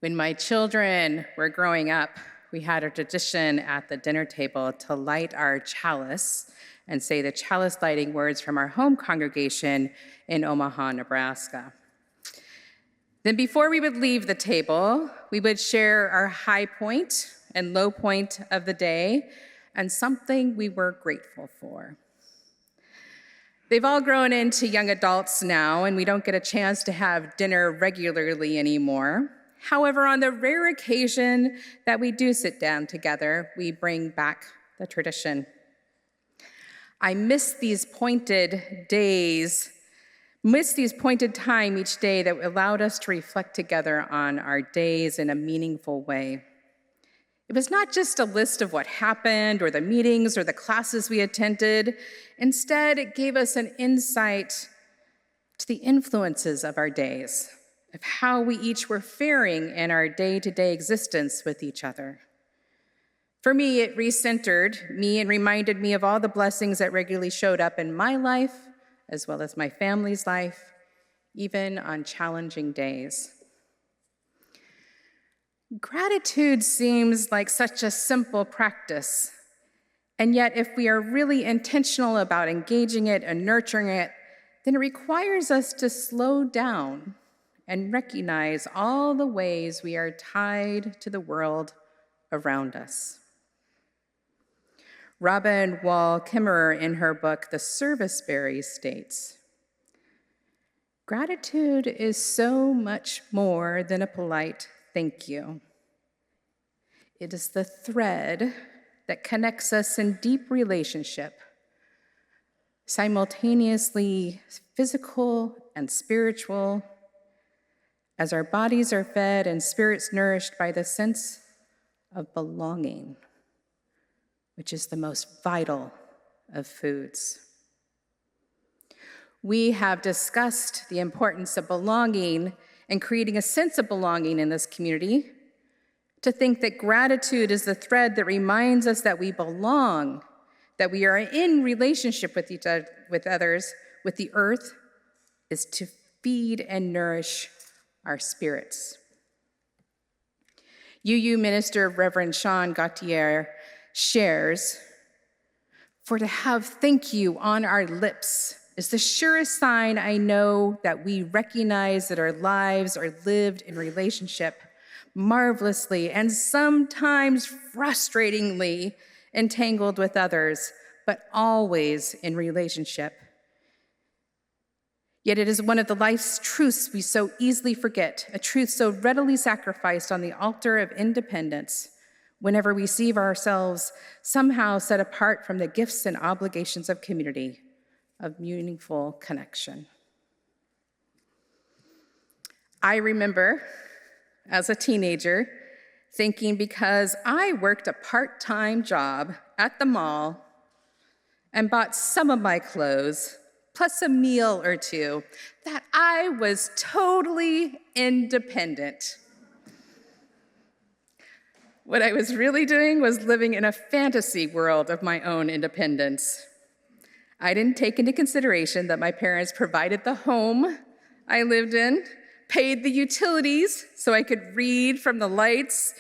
When my children were growing up, we had a tradition at the dinner table to light our chalice and say the chalice lighting words from our home congregation in Omaha, Nebraska. Then before we would leave the table, we would share our high point and low point of the day and something we were grateful for. They've all grown into young adults now, and we don't get a chance to have dinner regularly anymore. However, on the rare occasion that we do sit down together, we bring back the tradition. I miss these pointed time each day that allowed us to reflect together on our days in a meaningful way. It was not just a list of what happened or the meetings or the classes we attended. Instead, it gave us an insight to the influences of our days, of how we each were faring in our day-to-day existence with each other. For me, it recentered me and reminded me of all the blessings that regularly showed up in my life, as well as my family's life, even on challenging days. Gratitude seems like such a simple practice, and yet if we are really intentional about engaging it and nurturing it, then it requires us to slow down and recognize all the ways we are tied to the world around us. Robin Wall Kimmerer, in her book, The Service Berry, states, "Gratitude is so much more than a polite thank you. It is the thread that connects us in deep relationship, simultaneously physical and spiritual, as our bodies are fed and spirits nourished by the sense of belonging, which is the most vital of foods." We have discussed the importance of belonging and creating a sense of belonging in this community. To think that gratitude is the thread that reminds us that we belong, that we are in relationship with each other, with others, with the earth, is to feed and nourish our spirits. UU minister Reverend Sean Gauthier shares, "For to have thank you on our lips is the surest sign I know that we recognize that our lives are lived in relationship, marvelously and sometimes frustratingly entangled with others, but always in relationship. Yet it is one of the life's truths we so easily forget, a truth so readily sacrificed on the altar of independence whenever we see ourselves somehow set apart from the gifts and obligations of community, of meaningful connection." I remember as a teenager thinking because I worked a part-time job at the mall and bought some of my clothes, plus a meal or two, that I was totally independent. What I was really doing was living in a fantasy world of my own independence. I didn't take into consideration that my parents provided the home I lived in, paid the utilities so I could read from the lights,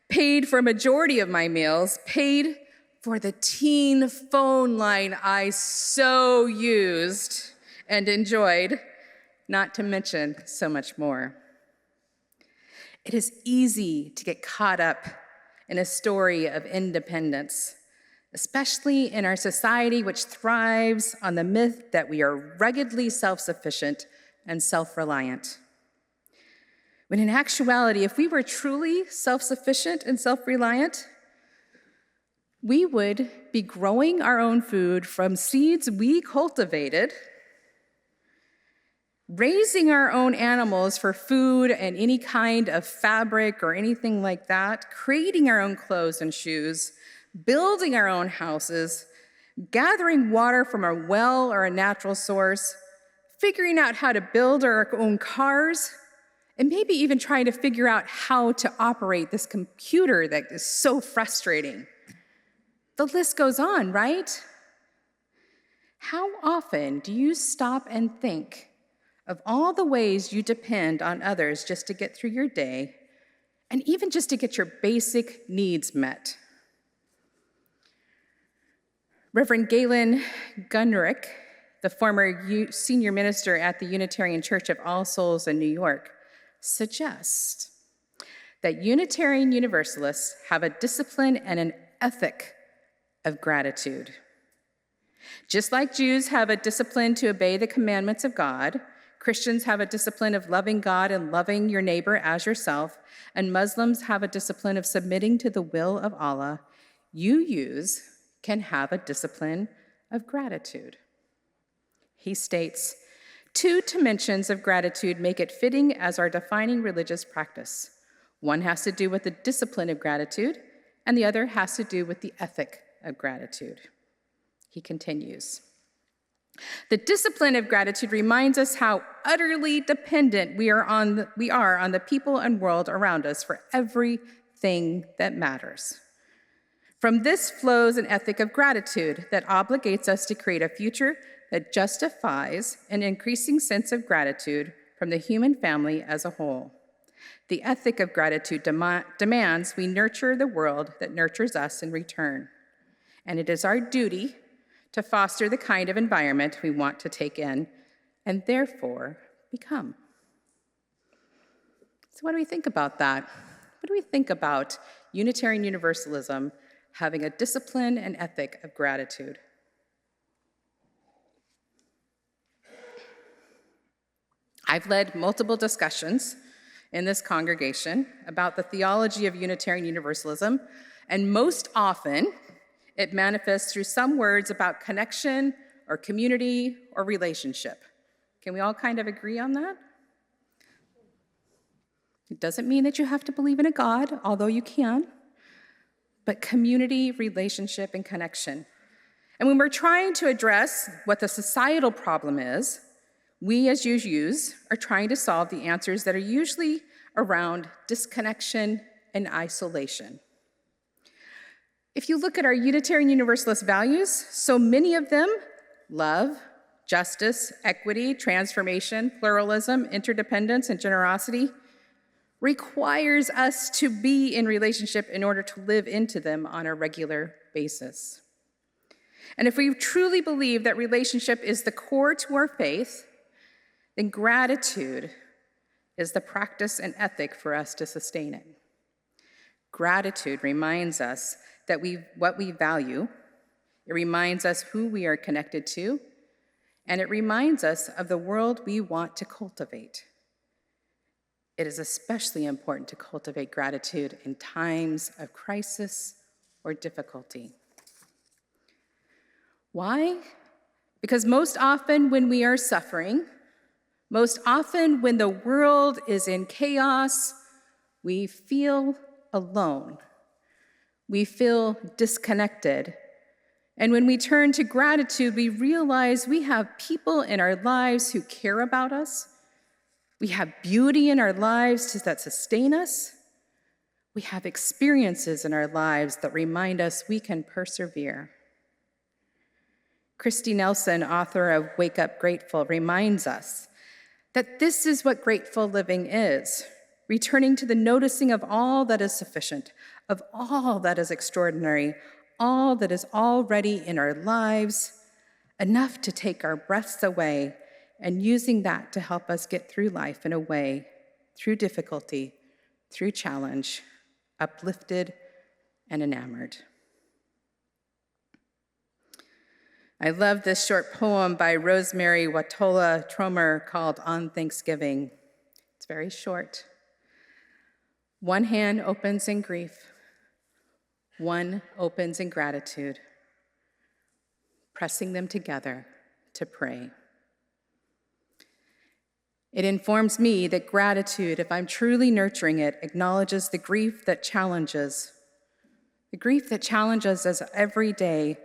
paid for a majority of my meals, paid for the teen phone line I so used and enjoyed, not to mention so much more. It is easy to get caught up in a story of independence, especially in our society which thrives on the myth that we are ruggedly self-sufficient and self-reliant. When in actuality, if we were truly self-sufficient and self-reliant, we would be growing our own food from seeds we cultivated, raising our own animals for food and any kind of fabric or anything like that, creating our own clothes and shoes, building our own houses, gathering water from a well or a natural source, figuring out how to build our own cars, and maybe even trying to figure out how to operate this computer that is so frustrating. The list goes on, right? How often do you stop and think of all the ways you depend on others just to get through your day, and even just to get your basic needs met. Reverend Galen Gunrick, the former senior minister at the Unitarian Church of All Souls in New York, suggests that Unitarian Universalists have a discipline and an ethic of gratitude. Just like Jews have a discipline to obey the commandments of God, Christians have a discipline of loving God and loving your neighbor as yourself, and Muslims have a discipline of submitting to the will of Allah, UUs can have a discipline of gratitude. He states, 2 dimensions of gratitude make it fitting as our defining religious practice. One has to do with the discipline of gratitude, and the other has to do with the ethic of gratitude. He continues, the discipline of gratitude reminds us how utterly dependent we are on the people and world around us for everything that matters. From this flows an ethic of gratitude that obligates us to create a future that justifies an increasing sense of gratitude from the human family as a whole. The ethic of gratitude demands we nurture the world that nurtures us in return. And it is our duty to foster the kind of environment we want to take in and therefore become. So what do we think about that? What do we think about Unitarian Universalism having a discipline and ethic of gratitude? I've led multiple discussions in this congregation about the theology of Unitarian Universalism, and most often it manifests through some words about connection or community or relationship. Can we all kind of agree on that? It doesn't mean that you have to believe in a God, although you can, but community, relationship, and connection. And when we're trying to address what the societal problem is, we as UUs are trying to solve the answers that are usually around disconnection and isolation. If you look at our Unitarian Universalist values, so many of them, love, justice, equity, transformation, pluralism, interdependence, and generosity, requires us to be in relationship in order to live into them on a regular basis. And if we truly believe that relationship is the core to our faith, then gratitude is the practice and ethic for us to sustain it. Gratitude reminds us that what we value, it reminds us who we are connected to, and it reminds us of the world we want to cultivate. It is especially important to cultivate gratitude in times of crisis or difficulty. Why? Because most often when we are suffering, most often when the world is in chaos, we feel alone. We feel disconnected. And when we turn to gratitude, we realize we have people in our lives who care about us. We have beauty in our lives that sustain us. We have experiences in our lives that remind us we can persevere. Christy Nelson, author of Wake Up Grateful, reminds us that this is what grateful living is, returning to the noticing of all that is sufficient, of all that is extraordinary, all that is already in our lives, enough to take our breaths away, and using that to help us get through life in a way, through difficulty, through challenge, uplifted and enamored. I love this short poem by Rosemary Watola Tromer called On Thanksgiving. It's very short. One hand opens in grief, one opens in gratitude, pressing them together to pray. It informs me that gratitude, if I'm truly nurturing it, acknowledges the grief that challenges us every day,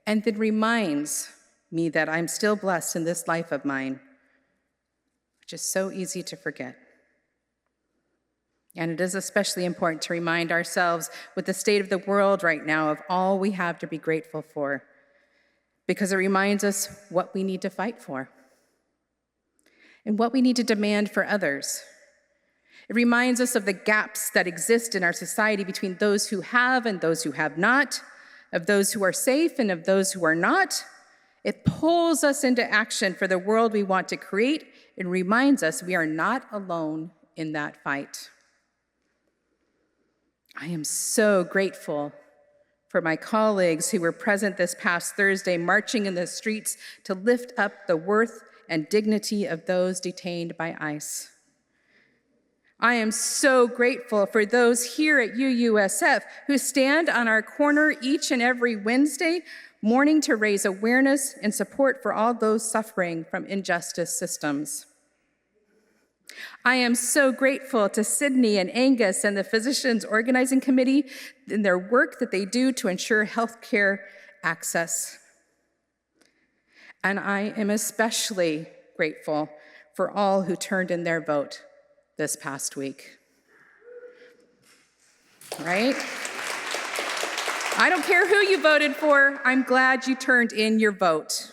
and then reminds me that I'm still blessed in this life of mine, which is so easy to forget. And it is especially important to remind ourselves with the state of the world right now of all we have to be grateful for, because it reminds us what we need to fight for and what we need to demand for others. It reminds us of the gaps that exist in our society between those who have and those who have not, of those who are safe and of those who are not. It pulls us into action for the world we want to create and reminds us we are not alone in that fight. I am so grateful for my colleagues who were present this past Thursday, marching in the streets to lift up the worth and dignity of those detained by ICE. I am so grateful for those here at UUSF who stand on our corner each and every Wednesday morning to raise awareness and support for all those suffering from injustice systems. I am so grateful to Sydney and Angus and the Physicians Organizing Committee in their work that they do to ensure healthcare access. And I am especially grateful for all who turned in their vote this past week. Right? I don't care who you voted for, I'm glad you turned in your vote.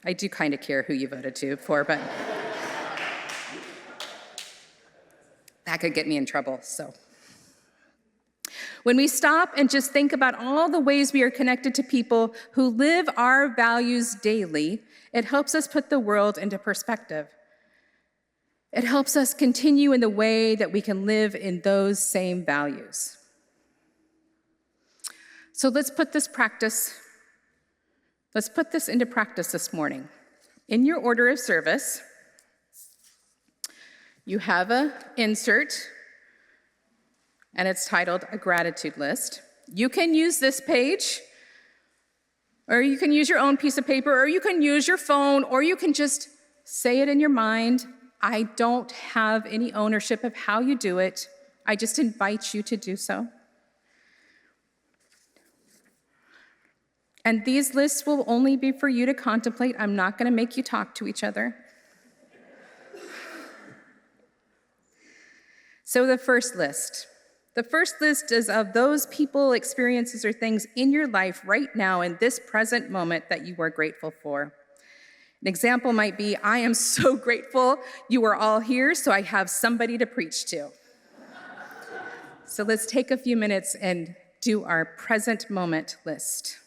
I do kind of care who you voted for, but that could get me in trouble, so. When we stop and just think about all the ways we are connected to people who live our values daily, it helps us put the world into perspective. It helps us continue in the way that we can live in those same values. So let's put this into practice this morning. In your order of service, you have an insert, and it's titled a gratitude list. You can use this page, or you can use your own piece of paper, or you can use your phone, or you can just say it in your mind. I don't have any ownership of how you do it. I just invite you to do so. And these lists will only be for you to contemplate. I'm not going to make you talk to each other. So the first list is of those people, experiences, or things in your life right now in this present moment that you are grateful for. An example might be, I am so grateful you are all here, so I have somebody to preach to. So let's take a few minutes and do our present moment list.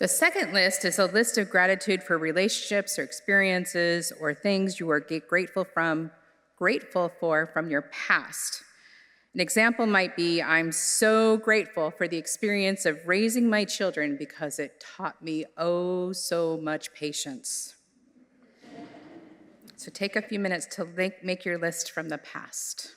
The second list is a list of gratitude for relationships or experiences or things you are grateful for from your past. An example might be, I'm so grateful for the experience of raising my children because it taught me oh so much patience. So take a few minutes to make your list from the past.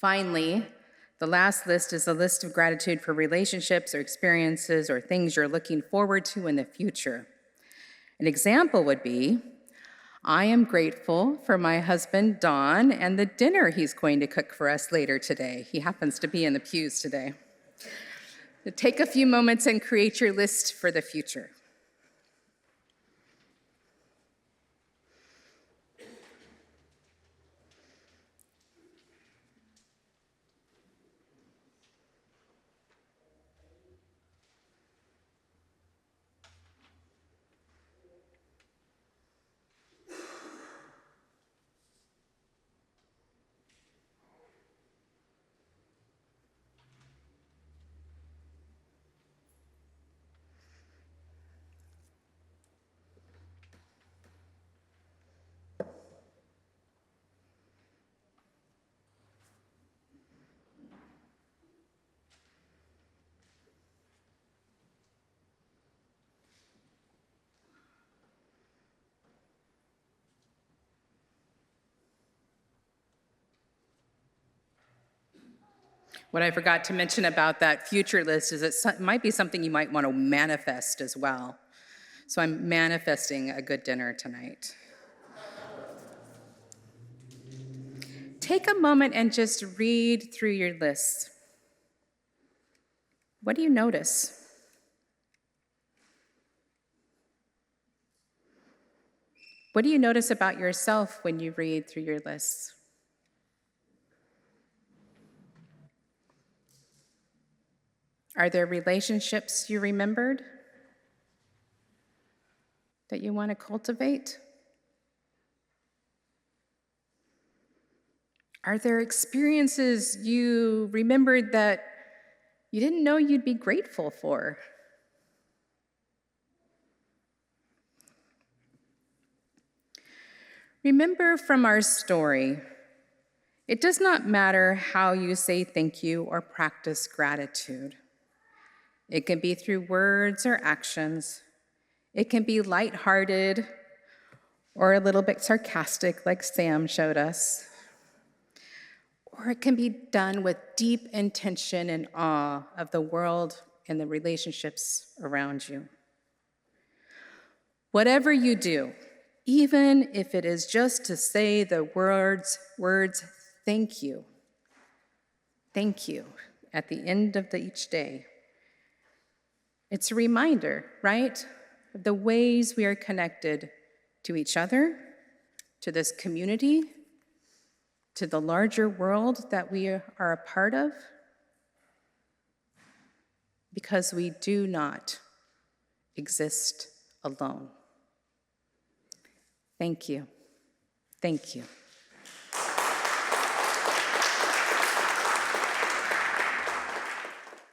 Finally, the last list is a list of gratitude for relationships or experiences or things you're looking forward to in the future. An example would be, I am grateful for my husband, Don, and the dinner he's going to cook for us later today. He happens to be in the pews today. So take a few moments and create your list for the future. What I forgot to mention about that future list is it might be something you might want to manifest as well. So I'm manifesting a good dinner tonight. Take a moment and just read through your list. What do you notice? What do you notice about yourself when you read through your lists? Are there relationships you remembered that you want to cultivate? Are there experiences you remembered that you didn't know you'd be grateful for? Remember from our story, it does not matter how you say thank you or practice gratitude. It can be through words or actions. It can be lighthearted or a little bit sarcastic like Sam showed us. Or it can be done with deep intention and awe of the world and the relationships around you. Whatever you do, even if it is just to say the words, thank you, at the end of each day, it's a reminder, right, of the ways we are connected to each other, to this community, to the larger world that we are a part of, because we do not exist alone. Thank you. Thank you.